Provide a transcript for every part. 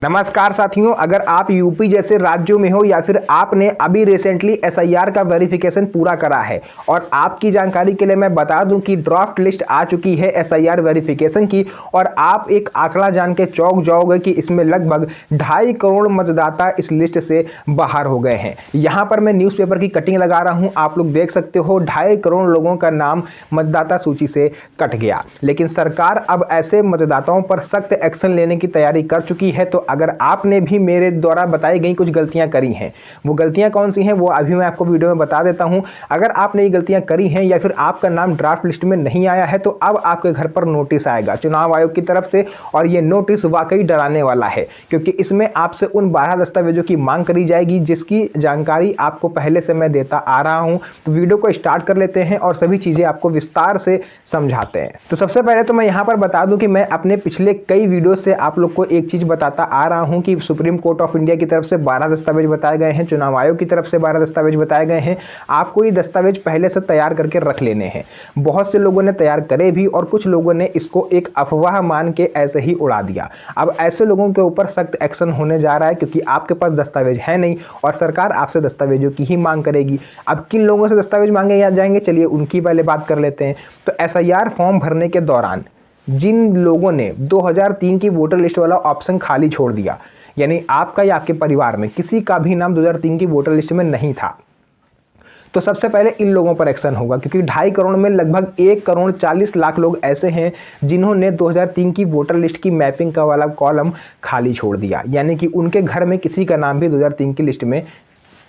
नमस्कार साथियों, अगर आप यूपी जैसे राज्यों में हो या फिर आपने अभी रिसेंटली एसआईआर का वेरिफिकेशन पूरा करा है और आपकी जानकारी के लिए मैं बता दूं कि ड्राफ्ट लिस्ट आ चुकी है एसआईआर वेरिफिकेशन की और आप एक आंकड़ा जान के चौंक जाओगे कि इसमें लगभग 2.5 करोड़ मतदाता इस लिस्ट से बाहर हो गए हैं। यहां पर मैं न्यूज़पेपर की कटिंग लगा रहा हूं, आप लोग देख सकते हो 2.5 करोड़ लोगों का नाम मतदाता सूची से कट गया। लेकिन सरकार अब ऐसे मतदाताओं पर सख्त एक्शन लेने की तैयारी कर चुकी है। तो अगर आपने भी मेरे द्वारा बताई गई कुछ गलतियां करी हैं, वो गलतियां कौन सी हैं वो अभी मैं आपको वीडियो में बता देता हूं। अगर आपने ये गलतियां करी हैं या फिर आपका नाम ड्राफ्ट लिस्ट में नहीं आया है तो अब आपके घर पर नोटिस आएगा चुनाव आयोग की तरफ से, और ये नोटिस वाकई डराने वाला है क्योंकि इसमें आपसे उन 12 दस्तावेजों की मांग करी जाएगी जिसकी जानकारी आपको पहले से मैं देता आ रहा हूं। तो वीडियो को स्टार्ट कर लेते हैं और सभी चीजें आपको विस्तार से समझाते हैं। तो सबसे पहले तो मैं यहां पर बता दूं कि मैं अपने पिछले कई वीडियो से आप लोग को एक चीज बताता आ रहा हूं कि सुप्रीम कोर्ट ऑफ इंडिया की तरफ से 12 दस्तावेज बताए गए हैं, चुनाव आयोग की तरफ से 12 दस्तावेज बताए गए हैं। आपको ये दस्तावेज पहले से तैयार करके रख लेने हैं। बहुत से लोगों ने तैयार करे भी और कुछ लोगों ने इसको एक अफवाह मान के ऐसे ही उड़ा दिया। अब ऐसे लोगों के ऊपर सख्त एक्शन होने जा रहा है क्योंकि आपके पास दस्तावेज है नहीं और सरकार आपसे दस्तावेजों की ही मांग करेगी। अब किन लोगों से दस्तावेज मांगे जाएंगे, चलिए उनकी पहले बात कर लेते हैं। तो एसआईआर फॉर्म भरने के दौरान जिन लोगों ने 2003 की वोटर लिस्ट वाला ऑप्शन खाली छोड़ दिया, यानी आपका या आपके परिवार में किसी का भी नाम 2003 की वोटर लिस्ट में नहीं था, तो सबसे पहले इन लोगों पर एक्शन होगा क्योंकि 2.5 करोड़ में लगभग 1 करोड़ 40 लाख लोग ऐसे हैं जिन्होंने 2003 की वोटर लिस्ट की मैपिंग का वाला कॉलम खाली छोड़ दिया, यानी कि उनके घर में किसी का नाम भी 2003 की लिस्ट में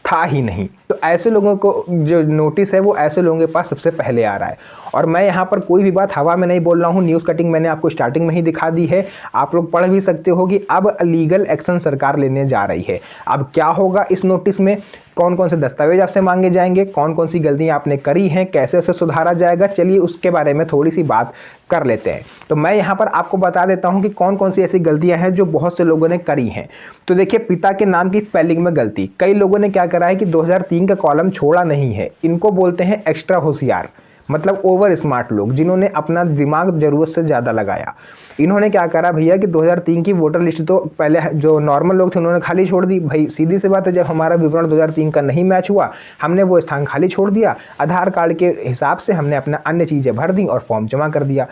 था ही नहीं। तो ऐसे लोगों को जो नोटिस है वो ऐसे लोगों के पास सबसे पहले आ रहा है। और मैं यहाँ पर कोई भी बात हवा में नहीं बोल रहा हूँ, न्यूज़ कटिंग मैंने आपको स्टार्टिंग में ही दिखा दी है, आप लोग पढ़ भी सकते हो कि अब लीगल एक्शन सरकार लेने जा रही है। अब क्या होगा इस नोटिस में, कौन कौन से दस्तावेज आपसे मांगे जाएंगे, कौन कौन सी गलतियां आपने करी हैं, कैसे उसे सुधारा जाएगा, चलिए उसके बारे में थोड़ी सी बात कर लेते हैं। तो मैं यहाँ पर आपको बता देता हूँ कि कौन कौन सी ऐसी गलतियां हैं जो बहुत से लोगों ने करी हैं। तो देखिए, पिता के नाम की स्पेलिंग में गलती, कई लोगों ने क्या करा है कि 2003 का कॉलम छोड़ा नहीं है। इनको बोलते हैं एक्स्ट्रा होशियार, मतलब ओवर स्मार्ट लोग जिन्होंने अपना दिमाग जरूरत से ज़्यादा लगाया। इन्होंने क्या करा भैया कि 2003 की वोटर लिस्ट तो पहले जो नॉर्मल लोग थे उन्होंने खाली छोड़ दी। भाई सीधी सी बात है, जब हमारा विवरण 2003 का नहीं मैच हुआ हमने वो स्थान खाली छोड़ दिया, आधार कार्ड के हिसाब से हमने अपना अन्य चीज़ें भर दी और फॉर्म जमा कर दिया।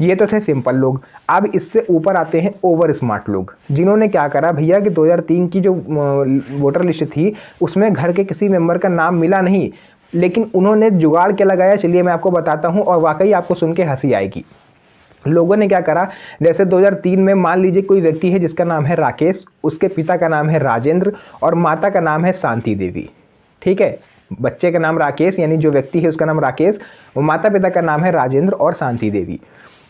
ये तो थे सिंपल लोग। अब इससे ऊपर आते हैं ओवर स्मार्ट लोग, जिन्होंने क्या करा भैया कि 2003 की जो वोटर लिस्ट थी उसमें घर के किसी मेंबर का नाम मिला नहीं, लेकिन उन्होंने जुगाड़ क्या लगाया, चलिए मैं आपको बताता हूं और वाकई आपको सुन के हंसी आएगी। लोगों ने क्या करा, जैसे 2003 में मान लीजिए कोई व्यक्ति है जिसका नाम है राकेश, उसके पिता का नाम है राजेंद्र और माता का नाम है शांति देवी। ठीक है, बच्चे का नाम राकेश यानी जो व्यक्ति है उसका नाम राकेश, वो माता पिता का नाम है राजेंद्र और शांति देवी।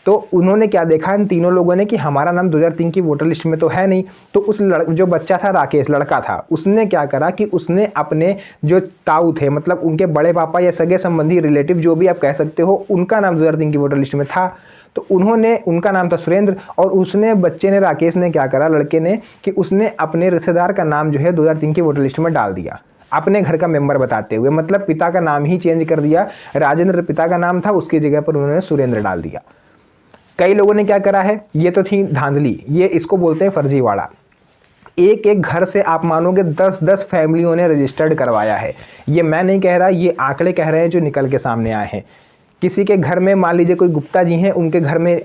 तो उन्होंने क्या देखा इन तीनों लोगों ने कि हमारा नाम 2003 की वोटर लिस्ट में तो है नहीं। तो उस जो बच्चा था राकेश, लड़का था, उसने क्या करा कि उसने अपने जो ताऊ थे, मतलब उनके बड़े पापा या सगे संबंधी रिलेटिव जो भी आप कह सकते हो, उनका नाम 2003 की वोटर लिस्ट में था। तो उन्होंने, उनका नाम था सुरेंद्र, और उसने बच्चे ने, राकेश ने क्या करा, लड़के ने, कि उसने अपने रिश्तेदार का नाम जो है 2003 की वोटर लिस्ट में डाल दिया अपने घर का मेंबर बताते हुए, मतलब पिता का नाम ही चेंज कर दिया। राजेंद्र पिता का नाम था, उसकी जगह पर उन्होंने सुरेंद्र डाल दिया। कई लोगों ने क्या करा है, ये तो थी धांधली, ये इसको बोलते हैं फर्जीवाड़ा। एक एक घर से आप मानोगे 10-10 फैमिलियों ने रजिस्टर्ड करवाया है। ये मैं नहीं कह रहा, ये आंकड़े कह रहे हैं जो निकल के सामने आए हैं। किसी के घर में मान लीजिए कोई गुप्ता जी हैं, उनके घर में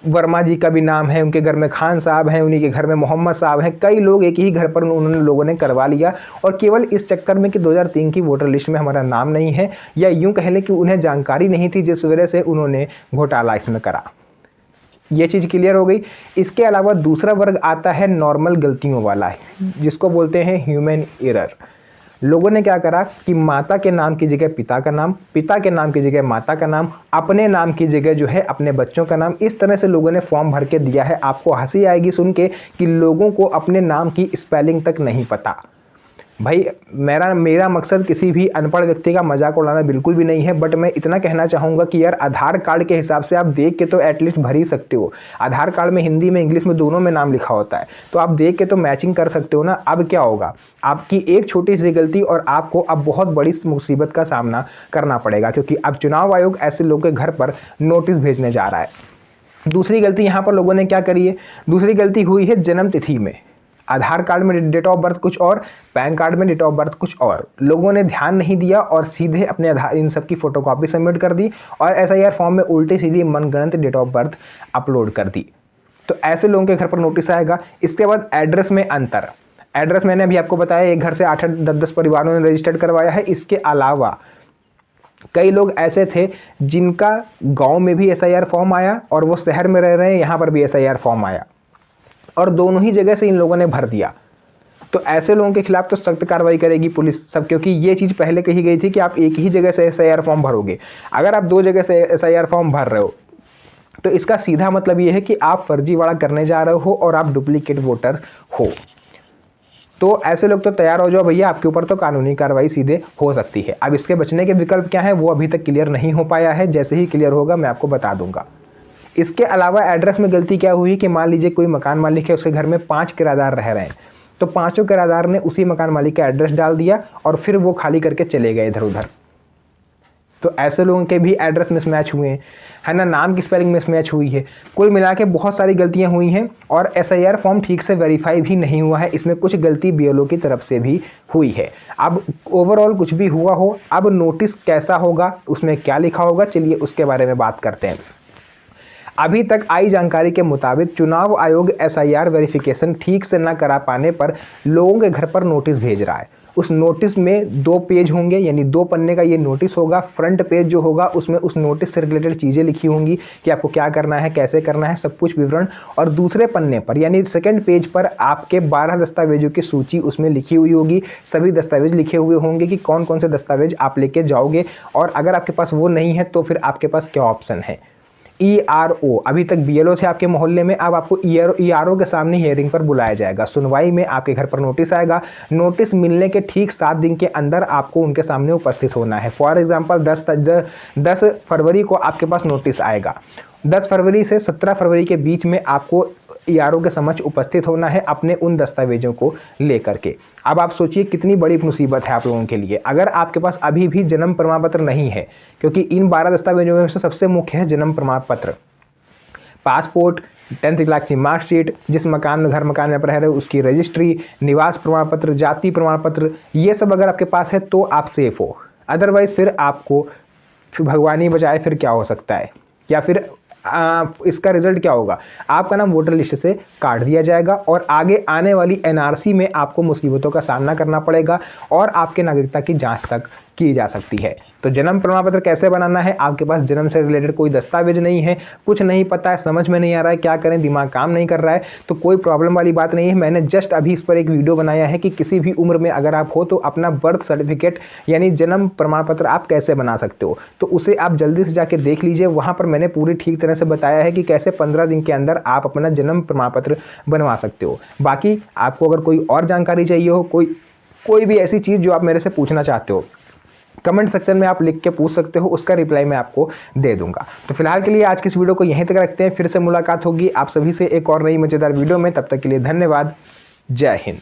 वर्मा जी का भी नाम है, उनके घर में खान साहब हैं, उन्हीं के घर में मोहम्मद साहब हैं। कई लोग एक ही घर पर उन्होंने लोगों ने करवा लिया, और केवल इस चक्कर में कि 2003 की वोटर लिस्ट में हमारा नाम नहीं है, या यूं कह लें कि उन्हें जानकारी नहीं थी, जिस वजह से उन्होंने घोटाला इसमें करा। ये चीज़ क्लियर हो गई। इसके अलावा दूसरा वर्ग आता है नॉर्मल गलतियों वाला, जिसको बोलते हैं ह्यूमन एरर। लोगों ने क्या करा कि माता के नाम की जगह पिता का नाम, पिता के नाम की जगह माता का नाम, अपने नाम की जगह जो है अपने बच्चों का नाम, इस तरह से लोगों ने फॉर्म भर के दिया है। आपको हंसी आएगी सुन के कि लोगों को अपने नाम की स्पेलिंग तक नहीं पता। भाई मेरा मकसद किसी भी अनपढ़ व्यक्ति का मजाक उड़ाना बिल्कुल भी नहीं है, बट मैं इतना कहना चाहूँगा कि यार आधार कार्ड के हिसाब से आप देख के तो एटलीस्ट भर ही सकते हो। आधार कार्ड में हिंदी में इंग्लिश में दोनों में नाम लिखा होता है, तो आप देख के तो मैचिंग कर सकते हो ना। अब क्या होगा, आपकी एक छोटी सी गलती और आपको अब बहुत बड़ी मुसीबत का सामना करना पड़ेगा, क्योंकि अब चुनाव आयोग ऐसे लोगों के घर पर नोटिस भेजने जा रहा है। दूसरी गलती यहाँ पर लोगों ने क्या करी है, दूसरी गलती हुई है जन्म तिथि में। आधार कार्ड में डेट ऑफ बर्थ कुछ और, पैन कार्ड में डेट ऑफ बर्थ कुछ और। लोगों ने ध्यान नहीं दिया और सीधे अपने आधार इन सब की फोटोकॉपी सबमिट कर दी और एसआईआर फॉर्म में उल्टी सीधी मनगढ़ंत डेट ऑफ बर्थ अपलोड कर दी। तो ऐसे लोगों के घर पर नोटिस आएगा। इसके बाद एड्रेस में अंतर। एड्रेस मैंने अभी आपको बताया, एक घर से 8-8, 10-10 परिवारों ने रजिस्टर्ड करवाया है। इसके अलावा कई लोग ऐसे थे जिनका गांव में भी एसआईआर फॉर्म आया और वो शहर में रह रहे हैं, यहाँ पर भी एसआईआर फॉर्म आया और दोनों ही जगह से इन लोगों ने भर दिया। तो ऐसे लोगों के खिलाफ तो सख्त कार्रवाई करेगी पुलिस सब, क्योंकि ये चीज़ पहले कही गई थी कि आप एक ही जगह से एसआईआर फॉर्म भरोगे। अगर आप 2 जगह से एसआईआर फॉर्म भर रहे हो तो इसका सीधा मतलब ये है कि आप फर्जीवाड़ा करने जा रहे हो और आप डुप्लीकेट वोटर हो। तो ऐसे लोग तो तैयार हो जाओ भैया, आपके ऊपर तो कानूनी कार्रवाई सीधे हो सकती है। अब इसके बचने के विकल्प क्या है वो अभी तक क्लियर नहीं हो पाया है, जैसे ही क्लियर होगा मैं आपको बता दूंगा। इसके अलावा एड्रेस में गलती क्या हुई कि मान लीजिए कोई मकान मालिक है, उसके घर में 5 किराएदार रह रहे हैं, तो 5 किराएदार ने उसी मकान मालिक का एड्रेस डाल दिया और फिर वो खाली करके चले गए इधर उधर। तो ऐसे लोगों के भी एड्रेस मिसमैच हुए हैं, है ना, नाम की स्पेलिंग मिसमैच हुई है। कुल मिला के बहुत सारी गलतियां हुई हैं और एसआईआर फॉर्म ठीक से वेरीफाई भी नहीं हुआ है। इसमें कुछ गलती बीएलओ की तरफ से भी हुई है। अब ओवरऑल कुछ भी हुआ हो, अब नोटिस कैसा होगा, उसमें क्या लिखा होगा, चलिए उसके बारे में बात करते हैं। अभी तक आई जानकारी के मुताबिक चुनाव आयोग एसआईआर वेरिफिकेशन ठीक से न करा पाने पर लोगों के घर पर नोटिस भेज रहा है। उस नोटिस में 2 पेज होंगे, यानी 2 पन्ने का ये नोटिस होगा। फ्रंट पेज जो होगा उसमें उस नोटिस से रिलेटेड चीज़ें लिखी होंगी कि आपको क्या करना है, कैसे करना है, सब कुछ विवरण। और दूसरे पन्ने पर यानी सेकंड पेज पर आपके 12 दस्तावेजों की सूची उसमें लिखी हुई होगी। सभी दस्तावेज लिखे हुए होंगे कि कौन कौन से दस्तावेज आप लेके जाओगे और अगर आपके पास वो नहीं है तो फिर आपके पास क्या ऑप्शन है। ईआरओ, अभी तक बीएलओ थे आपके मोहल्ले में, अब आपको ईआरओ के सामने हियरिंग पर बुलाया जाएगा। सुनवाई में आपके घर पर नोटिस आएगा। नोटिस मिलने के ठीक 7 दिन के अंदर आपको उनके सामने उपस्थित होना है। फॉर एग्जांपल 10 फरवरी को आपके पास नोटिस आएगा। 10 फरवरी से 17 फरवरी के बीच में आपको ईआरओ के समक्ष उपस्थित होना है अपने उन दस्तावेजों को लेकर के। अब आप सोचिए कितनी बड़ी मुसीबत है आप लोगों के लिए। अगर आपके पास अभी भी जन्म प्रमाण पत्र नहीं है, क्योंकि इन 12 दस्तावेजों में से सबसे मुख्य है जन्म प्रमाण पत्र, पासपोर्ट, 10th क्लास की मार्कशीट, जिस मकान में आप रह रहे हो उसकी रजिस्ट्री, निवास प्रमाण पत्र, जाति प्रमाण पत्र, ये सब अगर आपके पास है तो आप सेफ हो। अदरवाइज फिर आपको भगवान ही बचाए फिर क्या हो सकता है, या फिर इसका रिजल्ट क्या होगा, आपका नाम वोटर लिस्ट से काट दिया जाएगा और आगे आने वाली एनआरसी में आपको मुसीबतों का सामना करना पड़ेगा और आपके नागरिकता की जांच तक की जा सकती है। तो जन्म प्रमाण पत्र कैसे बनाना है, आपके पास जन्म से रिलेटेड कोई दस्तावेज नहीं है, कुछ नहीं पता है, समझ में नहीं आ रहा है क्या करें, दिमाग काम नहीं कर रहा है, तो कोई प्रॉब्लम वाली बात नहीं है। मैंने जस्ट अभी इस पर एक वीडियो बनाया है कि किसी भी उम्र में अगर आप हो तो अपना बर्थ सर्टिफिकेट यानी जन्म प्रमाण पत्र आप कैसे बना सकते हो, तो उसे आप जल्दी से जाके देख लीजिए। वहाँ पर मैंने पूरी ठीक तरह से बताया है कि कैसे 15 दिन के अंदर आप अपना जन्म प्रमाण पत्र बनवा सकते हो। बाकी आपको अगर कोई और जानकारी चाहिए हो, कोई भी ऐसी चीज़ जो आप मेरे से पूछना चाहते हो, कमेंट सेक्शन में आप लिख के पूछ सकते हो, उसका रिप्लाई मैं आपको दे दूंगा। तो फिलहाल के लिए आज की इस वीडियो को यहीं तक रखते हैं, फिर से मुलाकात होगी आप सभी से एक और नई मज़ेदार वीडियो में। तब तक के लिए धन्यवाद, जय हिंद।